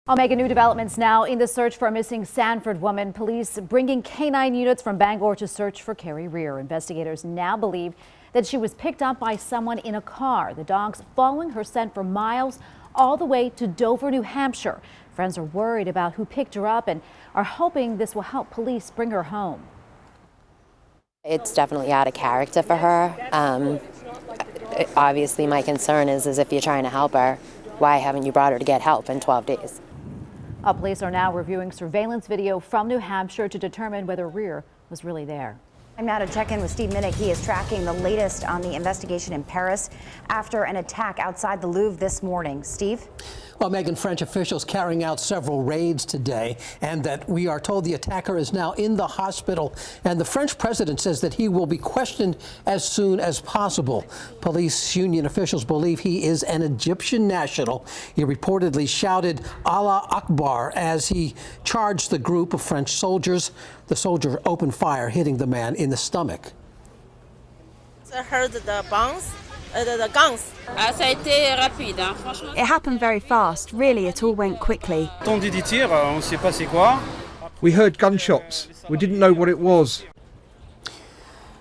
I'll make new developments now in the search for a missing Sanford woman. Police bringing canine units from Bangor to search for Carrie Rear. Investigators now believe that she was picked up by someone in a car. The dogs following her scent for miles all the way to Dover, New Hampshire. Friends are worried about who picked her up and are hoping this will help police bring her home. It's definitely out of character for her. Obviously, my concern is if you're trying to help her, why haven't you brought her to get help in 12 days? Police are now reviewing surveillance video from New Hampshire to determine whether Rear was really there. I'm now to check in with Steve Minnick. He is tracking the latest on the investigation in Paris after an attack outside the Louvre this morning. Steve? Well, Megan, French officials carrying out several raids today, and that we are told the attacker is now in the hospital. And the French president says that he will be questioned as soon as possible. Police union officials believe he is an Egyptian national. He reportedly shouted Allah Akbar as he charged the group of French soldiers. The soldier opened fire, hitting the man in the stomach. I heard the bombs. The guns. It happened very fast. Really, it all went quickly. We heard gunshots. We didn't know what it was.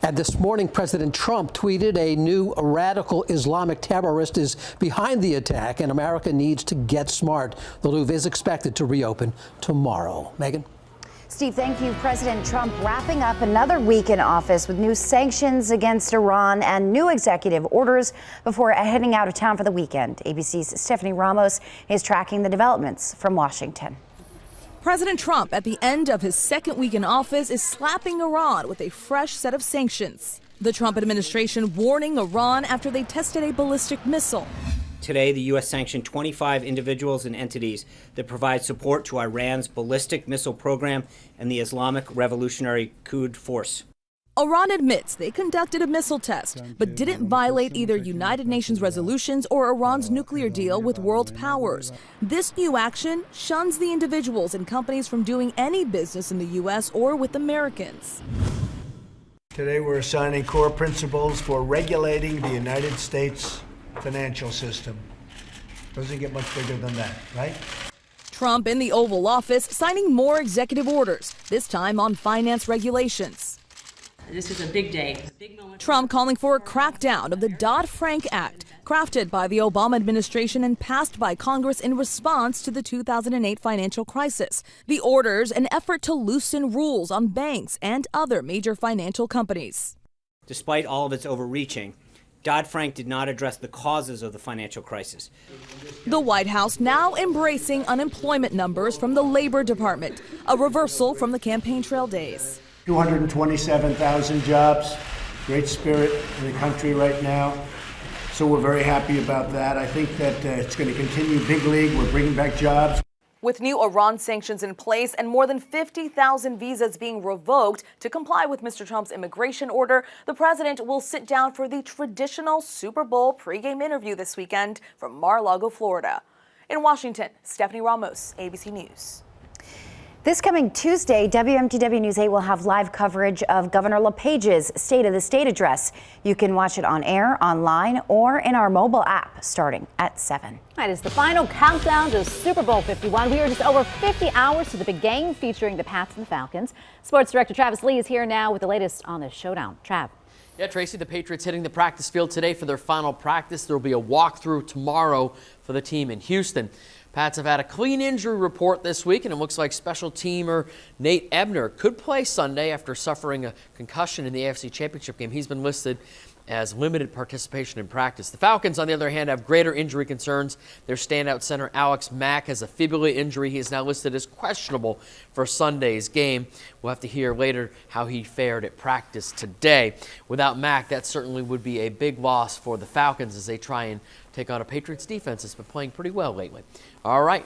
And this morning, President Trump tweeted a new radical Islamic terrorist is behind the attack, and America needs to get smart. The Louvre is expected to reopen tomorrow. Megan? Steve, thank you. President Trump wrapping up another week in office with new sanctions against Iran and new executive orders before heading out of town for the weekend. ABC's Stephanie Ramos is tracking the developments from Washington. President Trump, at the end of his second week in office, is slapping Iran with a fresh set of sanctions. The Trump administration warning Iran after they tested a ballistic missile. Today, the U.S. sanctioned 25 individuals and entities that provide support to Iran's ballistic missile program and the Islamic Revolutionary Quds Force. Iran admits they conducted a missile test, but didn't violate either United Nations resolutions or Iran's nuclear deal with world powers. This new action shuns the individuals and companies from doing any business in the U.S. or with Americans. Today, we're assigning core principles for regulating the United States financial system. Doesn't get much bigger than that, right? Trump in the Oval Office signing more executive orders, this time on finance regulations. This is a big day. Trump calling for a crackdown of the Dodd-Frank Act, crafted by the Obama administration and passed by Congress in response to the 2008 financial crisis. The orders, an effort to loosen rules on banks and other major financial companies. Despite all of its overreaching, Dodd-Frank did not address the causes of the financial crisis. The White House now embracing unemployment numbers from the Labor Department, a reversal from the campaign trail days. 227,000 jobs, great spirit in the country right now. So we're very happy about that. I think that it's going to continue big league. We're bringing back jobs. With new Iran sanctions in place and more than 50,000 visas being revoked to comply with Mr. Trump's immigration order, the president will sit down for the traditional Super Bowl pregame interview this weekend from Mar-a-Lago, Florida. In Washington, Stephanie Ramos, ABC News. This coming Tuesday, WMTW News 8 will have live coverage of Governor LePage's State of the State address. You can watch it on air, online, or in our mobile app starting at 7. That is the final countdown to Super Bowl 51. We are just over 50 hours to the big game featuring the Pats and the Falcons. Sports director Travis Lee is here now with the latest on this showdown. Trav. Yeah, Tracy, the Patriots hitting the practice field today for their final practice. There will be a walkthrough tomorrow for the team in Houston. Pats have had a clean injury report this week, and it looks like special teamer Nate Ebner could play Sunday after suffering a concussion in the AFC Championship game. He's been listed as limited participation in practice. The Falcons, on the other hand, have greater injury concerns. Their standout center, Alex Mack, has a fibula injury. He is now listed as questionable for Sunday's game. We'll have to hear later how he fared at practice today. Without Mack, that certainly would be a big loss for the Falcons as they try and take on a Patriots defense that's been playing pretty well lately. All right,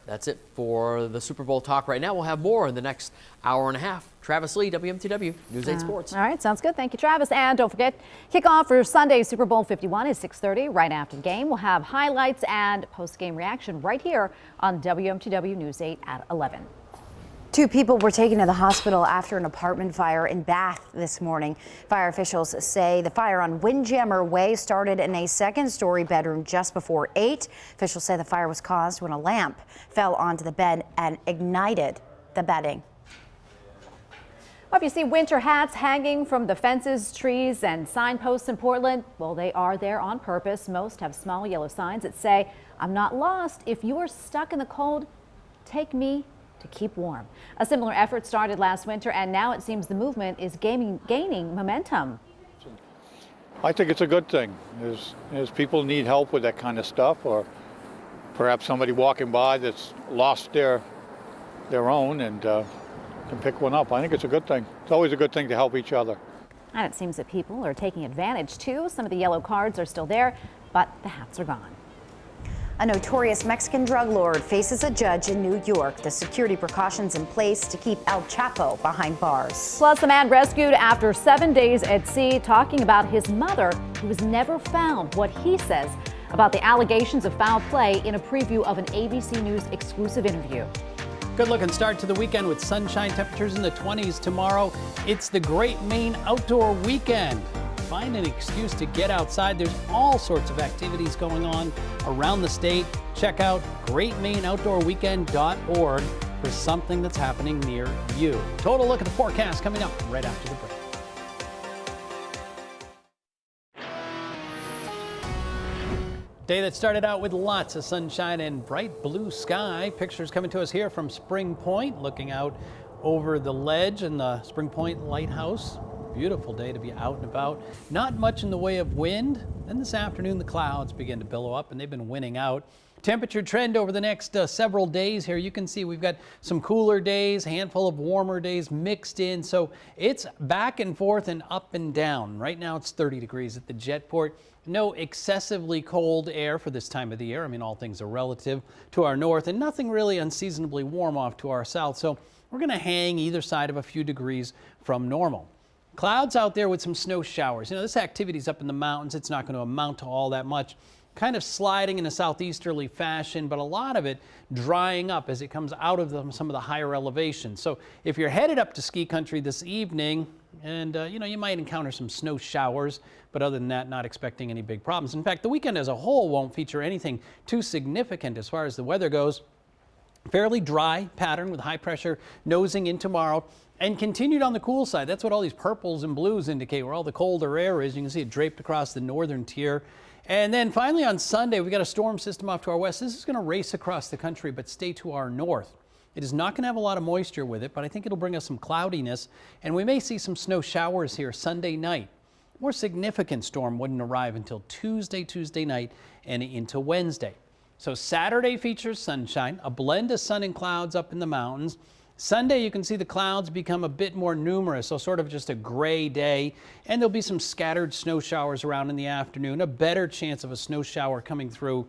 that's it for the Super Bowl talk right now. We'll have more in the next hour and a half. Travis Lee, WMTW News 8 Sports. All right, sounds good. Thank you, Travis. And don't forget, kickoff for Sunday's Super Bowl 51 is 6:30. Right after the game, we'll have highlights and post-game reaction right here on WMTW News 8 at 11. 2 people were taken to the hospital after an apartment fire in Bath this morning. Fire officials say the fire on Windjammer Way started in a second-story bedroom just before 8. Officials say the fire was caused when a lamp fell onto the bed and ignited the bedding. Well, if you see winter hats hanging from the fences, trees, and signposts in Portland, well, they are there on purpose. Most have small yellow signs that say, "I'm not lost. If you are stuck in the cold, take me to keep warm." A similar effort started last winter, and now it seems the movement is gaining momentum. I think it's a good thing. As people need help with that kind of stuff, or perhaps somebody walking by that's lost their own and can pick one up. I think it's a good thing. It's always a good thing to help each other. And it seems that people are taking advantage too. Some of the yellow cards are still there, but the hats are gone. A notorious Mexican drug lord faces a judge in New York. The security precautions in place to keep El Chapo behind bars. Plus, a man rescued after 7 days at sea, talking about his mother who was never found. What he says about the allegations of foul play in a preview of an ABC News exclusive interview. Good looking start to the weekend with sunshine, temperatures in the 20s tomorrow. It's the Great Maine Outdoor Weekend. Find an excuse to get outside. There's all sorts of activities going on around the state. Check out greatmaineoutdoorweekend.org for something that's happening near you. Total look at the forecast coming up right after the break. Day that started out with lots of sunshine and bright blue sky. Pictures coming to us here from Spring Point, looking out over the ledge and the Spring Point Lighthouse. Beautiful day to be out and about. Not much in the way of wind. Then this afternoon the clouds begin to billow up and they've been winning out. Temperature trend over the next several days here. You can see we've got some cooler days, a handful of warmer days mixed in. So it's back and forth and up and down. Right now it's 30 degrees at the Jetport. No excessively cold air for this time of the year. I mean, all things are relative to our north, and nothing really unseasonably warm off to our south. So we're going to hang either side of a few degrees from normal. Clouds out there with some snow showers. You know, this activity's up in the mountains. It's not going to amount to all that much. Kind of sliding in a southeasterly fashion, but a lot of it drying up as it comes out of some of the higher elevations. So if you're headed up to ski country this evening, and you know, you might encounter some snow showers, but other than that, not expecting any big problems. In fact, the weekend as a whole won't feature anything too significant as far as the weather goes. Fairly dry pattern with high pressure nosing in tomorrow. And continued on the cool side. That's what all these purples and blues indicate, where all the colder air is. You can see it draped across the northern tier. And then finally on Sunday, we got a storm system off to our west. This is going to race across the country, but stay to our north. It is not going to have a lot of moisture with it, but I think it'll bring us some cloudiness. And we may see some snow showers here Sunday night. More significant storm wouldn't arrive until Tuesday night and into Wednesday. So Saturday features sunshine, a blend of sun and clouds up in the mountains. Sunday, you can see the clouds become a bit more numerous, so sort of just a gray day, and there'll be some scattered snow showers around in the afternoon. A better chance of a snow shower coming through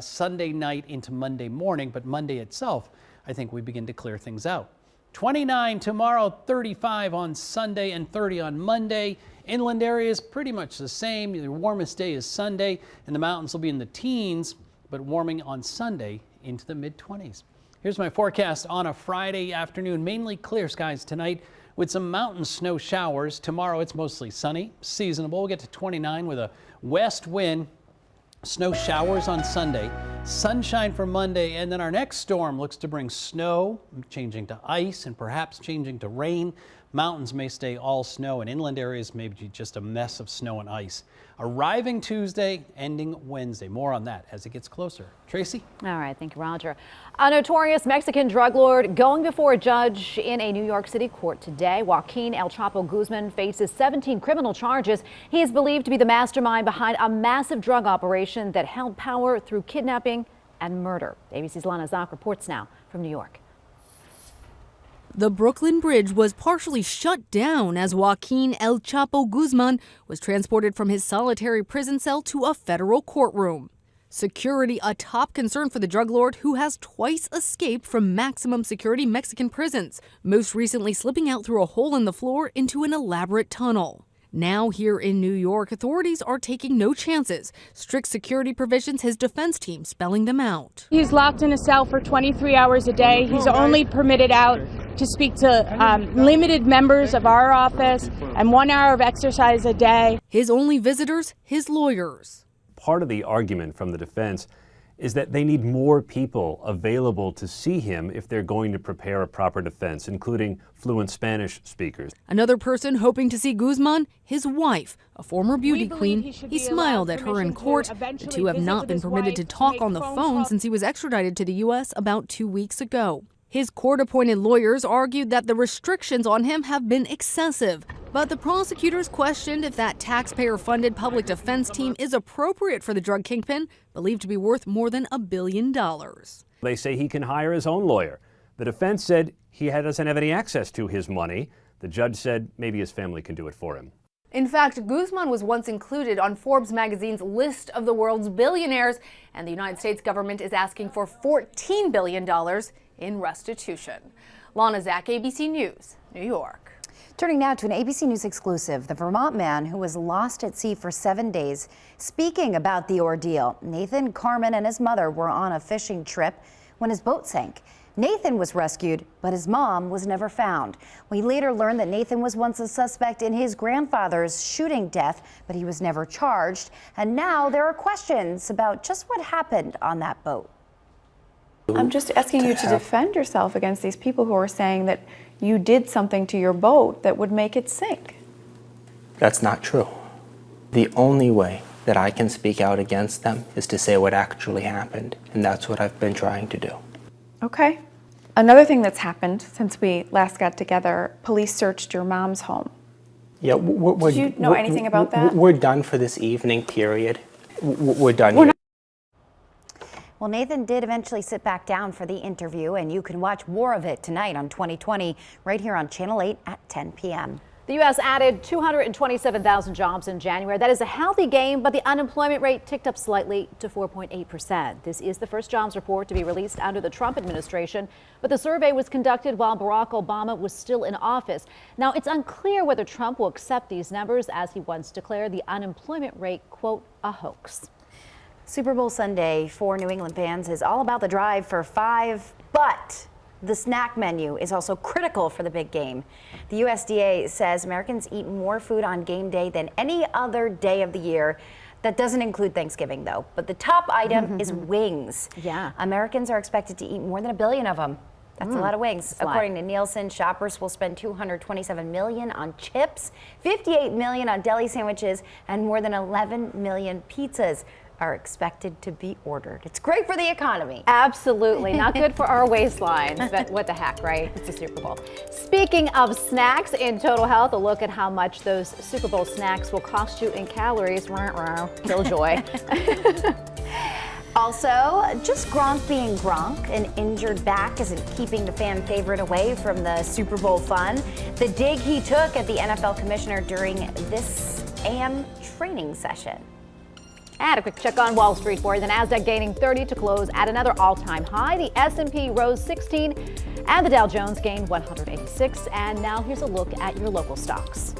Sunday night into Monday morning, but Monday itself, I think we begin to clear things out. 29 tomorrow, 35 on Sunday, and 30 on Monday. Inland areas pretty much the same. The warmest day is Sunday, and the mountains will be in the teens, but warming on Sunday into the mid-20s. Here's my forecast on a Friday afternoon. Mainly clear skies tonight with some mountain snow showers. Tomorrow it's mostly sunny, seasonable. We'll get to 29 with a west wind. Snow showers on Sunday, sunshine for Monday, and then our next storm looks to bring snow, changing to ice, and perhaps changing to rain. Mountains may stay all snow, and inland areas may be just a mess of snow and ice. Arriving Tuesday, ending Wednesday. More on that as it gets closer. Tracy? All right, thank you, Roger. A notorious Mexican drug lord going before a judge in a New York City court today. Joaquin El Chapo Guzman faces 17 criminal charges. He is believed to be the mastermind behind a massive drug operation that held power through kidnapping and murder. ABC's Lana Zock reports now from New York. The Brooklyn Bridge was partially shut down as Joaquin El Chapo Guzman was transported from his solitary prison cell to a federal courtroom. Security a top concern for the drug lord, who has twice escaped from maximum security Mexican prisons, most recently slipping out through a hole in the floor into an elaborate tunnel. Now here in New York, authorities are taking no chances. Strict security provisions, his defense team spelling them out. He's locked in a cell for 23 hours a day. He's only permitted out to speak to limited members of our office and 1 hour of exercise a day. His only visitors, his lawyers. Part of the argument from the defense is that they need more people available to see him if they're going to prepare a proper defense, including fluent Spanish speakers. Another person hoping to see Guzman, his wife, a former beauty queen. He smiled at her in court. The two have not been permitted to talk on the phone since he was extradited to the U.S. about 2 weeks ago. His court-appointed lawyers argued that the restrictions on him have been excessive. But the prosecutors questioned if that taxpayer-funded public defense team is appropriate for the drug kingpin, believed to be worth more than $1 billion. They say he can hire his own lawyer. The defense said he doesn't have any access to his money. The judge said maybe his family can do it for him. In fact, Guzman was once included on Forbes magazine's list of the world's billionaires, and the United States government is asking for $14 billion in restitution. Lana Zak, ABC News, New York. Turning now to an ABC News exclusive, the Vermont man who was lost at sea for 7 days. Speaking about the ordeal, Nathan Carmen and his mother were on a fishing trip when his boat sank. Nathan was rescued, but his mom was never found. We later learned that Nathan was once a suspect in his grandfather's shooting death, but he was never charged. And now there are questions about just what happened on that boat. I'm just asking you to defend yourself against these people who are saying that you did something to your boat that would make it sink. That's not true. The only way that I can speak out against them is to say what actually happened, and that's what I've been trying to do. Okay. Another thing that's happened since we last got together, police searched your mom's home. Yeah, Did you know anything about that? We're done for this evening, period. We're done here. Well, Nathan did eventually sit back down for the interview, and you can watch more of it tonight on 2020 right here on Channel 8 at 10 p.m. The U.S. added 227,000 jobs in January. That is a healthy gain, but the unemployment rate ticked up slightly to 4.8%. This is the first jobs report to be released under the Trump administration, but the survey was conducted while Barack Obama was still in office. Now, it's unclear whether Trump will accept these numbers, as he once declared the unemployment rate, quote, a hoax. Super Bowl Sunday for New England fans is all about the drive for 5, but the snack menu is also critical for the big game. The USDA says Americans eat more food on game day than any other day of the year. That doesn't include Thanksgiving, though. But the top item is wings. Yeah. Americans are expected to eat more than 1 billion of them. That's a lot of wings. According to Nielsen, shoppers will spend $227 million on chips, $58 million on deli sandwiches, and more than 11 million pizzas are expected to be ordered. It's great for the economy. Absolutely. Not good for our waistlines, but what the heck, right? It's a Super Bowl. Speaking of snacks in Total Health, a look at how much those Super Bowl snacks will cost you in calories. Killjoy. Also, just Gronk being Gronk. An injured back isn't keeping the fan favorite away from the Super Bowl fun. The dig he took at the NFL commissioner during this AM training session. And a quick check on Wall Street for you. The Nasdaq gaining 30 to close at another all-time high. The S&P rose 16 and the Dow Jones gained 186. And now here's a look at your local stocks.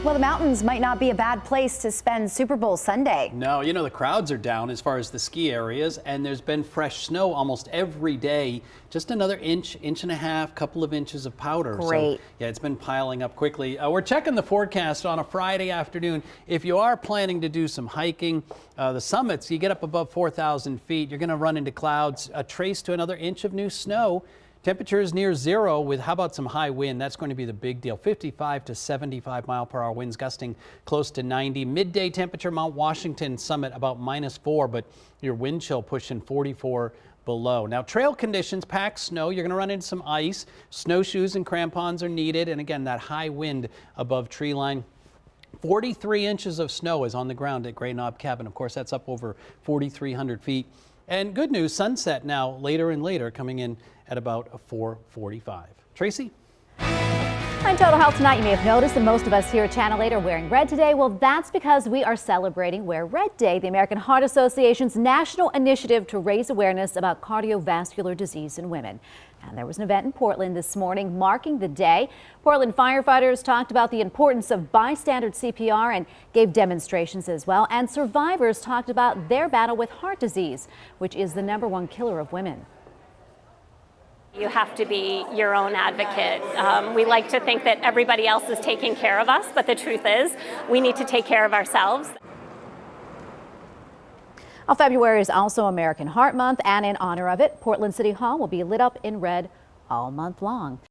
Well, the mountains might not be a bad place to spend Super Bowl Sunday. No, you know, the crowds are down as far as the ski areas, and there's been fresh snow almost every day. Just another inch, inch and a half, couple of inches of powder. Great. So, yeah, it's been piling up quickly. We're checking the forecast on a Friday afternoon. If you are planning to do some hiking, the summits, you get up above 4,000 feet, you're going to run into clouds, a trace to another inch of new snow. Temperatures near zero with how about some high wind? That's going to be the big deal. 55 to 75 mile per hour winds gusting close to 90. Midday temperature, Mount Washington summit about -4, but your wind chill pushing 44 below. Now trail conditions, packed snow, you're going to run into some ice. Snowshoes and crampons are needed. And again, that high wind above tree line. 43 inches of snow is on the ground at Gray Knob Cabin. Of course, that's up over 4,300 feet. And good news, sunset now later and later coming in at about 4:45. Tracy? On Total Health tonight, you may have noticed that most of us here at Channel 8 are wearing red today. Well, that's because we are celebrating Wear Red Day, the American Heart Association's national initiative to raise awareness about cardiovascular disease in women. And there was an event in Portland this morning marking the day. Portland firefighters talked about the importance of bystander CPR and gave demonstrations as well. And survivors talked about their battle with heart disease, which is the #1 killer of women. You have to be your own advocate. We like to think that everybody else is taking care of us, but the truth is we need to take care of ourselves. Well, February is also American Heart Month, and in honor of it, Portland City Hall will be lit up in red all month long.